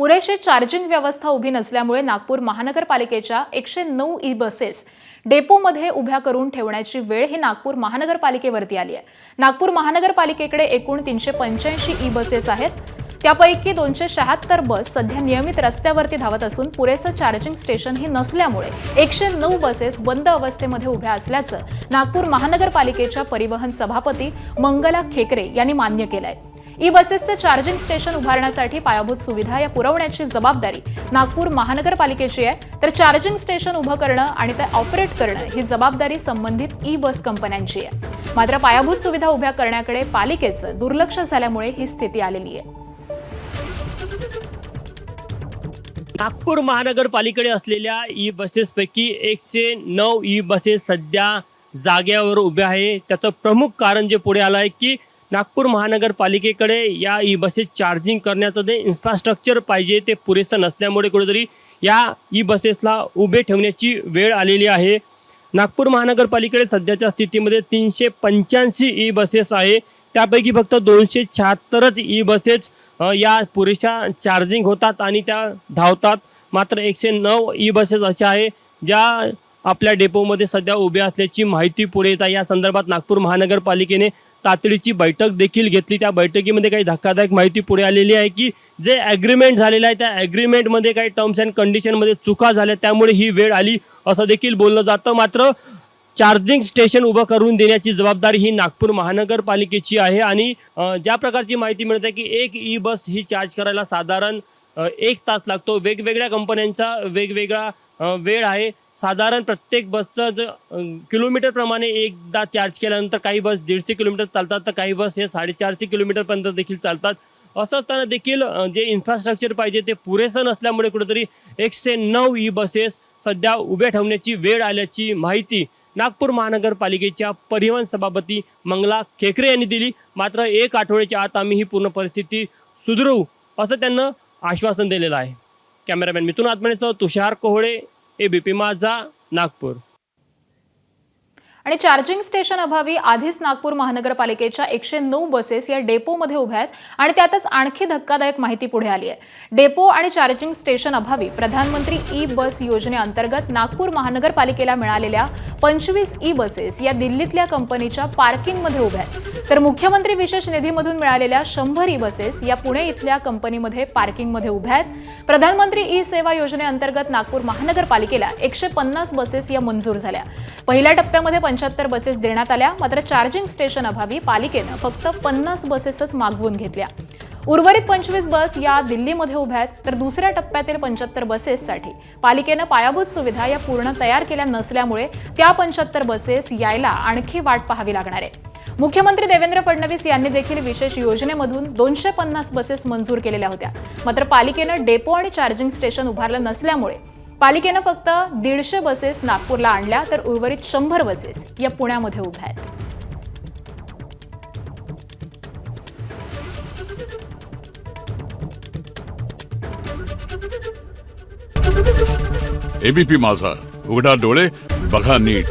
पुरेशी चार्जिंग व्यवस्था उभी नसल्यामुळे नागपूर महानगरपालिकेच्या 109 ई बसेस डेपोमध्ये उभ्या करून ठेवण्याची वेळ ही नागपूर महानगरपालिकेवरती आली आहे। नागपूर महानगरपालिकेकडे एकूण 385 ई बसेस आहेत। त्यापैकी 276 बस सध्या नियमित रस्त्यावरती धावत असून पुरेसं चार्जिंग स्टेशन ही नसल्यामुळे 109 बसेस बंद अवस्थेमध्ये उभ्या असल्याचं नागपूर महानगरपालिकेच्या परिवहन सभापती मंगला खेकरे यांनी मान्य केलंय। ई बसेसचे चार्जिंग स्टेशन उभारण्यासाठी पायाभूत सुविधा या पुरवण्याची जबाबदारी नागपूर महानगरपालिकेची आहे, तर चार्जिंग स्टेशन उभं करणं आणि ते ऑपरेट करणं ही जबाबदारी संबंधित ई बस कंपन्यांची आहे। मात्र पायाभूत सुविधा उभ्या करण्याकडे पालिकेचं दुर्लक्ष झाल्यामुळे ही स्थिती आलेली आहे। नागपूर महानगरपालिकेकडे असलेल्या ई बसेसपैकी 109 ई बसेस सध्या जागेवर उभ्या आहे। त्याचं प्रमुख कारण जे पुढे आलं आहे की नागपूर महानगरपालिकेकडे या ई बसेस चार्जिंग करण्याचं जे इन्फ्रास्ट्रक्चर पाहिजे ते पुरेसं नसल्यामुळे कुठेतरी या ई बसेसला उभे ठेवण्याची वेळ आलेली आहे। नागपूर महानगरपालिकेकडे सध्याच्या स्थितीमध्ये 385 ई बसेस आहे, त्यापैकी फक्त 276च ई बसेस या पुरेशा चार्जिंग होतात आणि त्या धावतात। मात्र 109 ई बसेस अशा आहे ज्या आपल्या डेपोमध्ये सध्या उभ्या असल्याची माहिती पुढे येत आहे। या संदर्भात नागपूर महानगरपालिकेने तातडीची बैठक देखील घेतली। त्या बैठकीमध्ये काही धक्कादायक माहिती पुढे आलेली आहे की जे ॲग्रीमेंट झालेलं आहे त्या ॲग्रीमेंटमध्ये काही टर्म्स अँड कंडिशनमध्ये चुका झाल्या, त्यामुळे ही वेळ आली असं देखील बोललं जातं। मात्र चार्जिंग स्टेशन उभं करून देण्याची जबाबदारी ही नागपूर महानगरपालिकेची आहे आणि ज्या प्रकारची माहिती मिळते की एक ई बस ही चार्ज करायला साधारण 1 तास लागतो। वेगवेगळ्या कंपन्यांचा वेगवेगळा वेळ आहे। साधारण प्रत्येक बसचं किलोमीटरप्रमाणे एकदा चार्ज केल्यानंतर काही बस 150 किलोमीटर चालतात, तर काही बस हे 450 किलोमीटरपर्यंत देखील चालतात। असं असताना देखील जे इन्फ्रास्ट्रक्चर पाहिजे ते पुरेसं नसल्यामुळे कुठेतरी 109 ई बसेस सध्या उभ्या ठेवण्याची वेळ आल्याची माहिती नागपूर महानगरपालिकेच्या परिवहन सभापती मंगला खेकरे यांनी दिली। मात्र 1 आठवड्याच्या आत आम्ही ही पूर्ण परिस्थिती सुधारू असं त्यांना आश्वासन दिलेलं आहे। कॅमेरामॅन मिथुन आत्मनेसह तुषार कोहळे, एबीपी माझा, नागपूर। आणि चार्जिंग स्टेशन अभावी आधीच नागपूर महानगरपालिकेच्या 109 बसेस या डेपोमध्ये उभ्या आहेत आणि त्यातच आणखी धक्कादायक माहिती पुढे आली आहे। डेपो आणि चार्जिंग स्टेशन अभावी प्रधानमंत्री ई बस योजनेअंतर्गत नागपूर महानगरपालिकेला मिळालेल्या 25 ई बसेस या दिल्लीतल्या कंपनीच्या पार्किंगमध्ये उभ्या आहेत, तर मुख्यमंत्री विशेष निधीमधून मिळालेल्या 100 ई बसेस या पुणे इथल्या कंपनीमध्ये पार्किंगमध्ये उभ्या आहेत। प्रधानमंत्री ई सेवा योजनेअंतर्गत नागपूर महानगरपालिकेला 150 बसेस या मंजूर झाल्या। पहिल्या टप्प्यामध्ये 75 बसेस देण्यात आल्या, मात्र चार्जिंग स्टेशन अभावी पालिकेनं फक्त 50 बसेसच मागवून घेतल्या। उर्वरित 25 बस या दिल्लीमध्ये उभ्या आहेत, तर दुसऱ्या टप्प्यातील 75 बसेससाठी पालिकेनं पायाभूत सुविधा या पूर्ण तयार केल्या नसल्यामुळे त्या 75 बसेस यायला आणखी वाट पाहावी लागणार आहे। मुख्यमंत्री देवेंद्र फडणवीस यांनी देखील विशेष योजनेमधून 250 बसेस मंजूर केलेल्या होत्या, मात्र पालिकेनं डेपो आणि चार्जिंग स्टेशन उभारलं नसल्यामुळे पालिकेनं फक्त 150 बसेस नागपूरला आणल्या, तर उर्वरित 100 बसेस या पुण्यामध्ये उभ्या आहेत। एबीपी माझा, उघडा डोळे बघा नीट।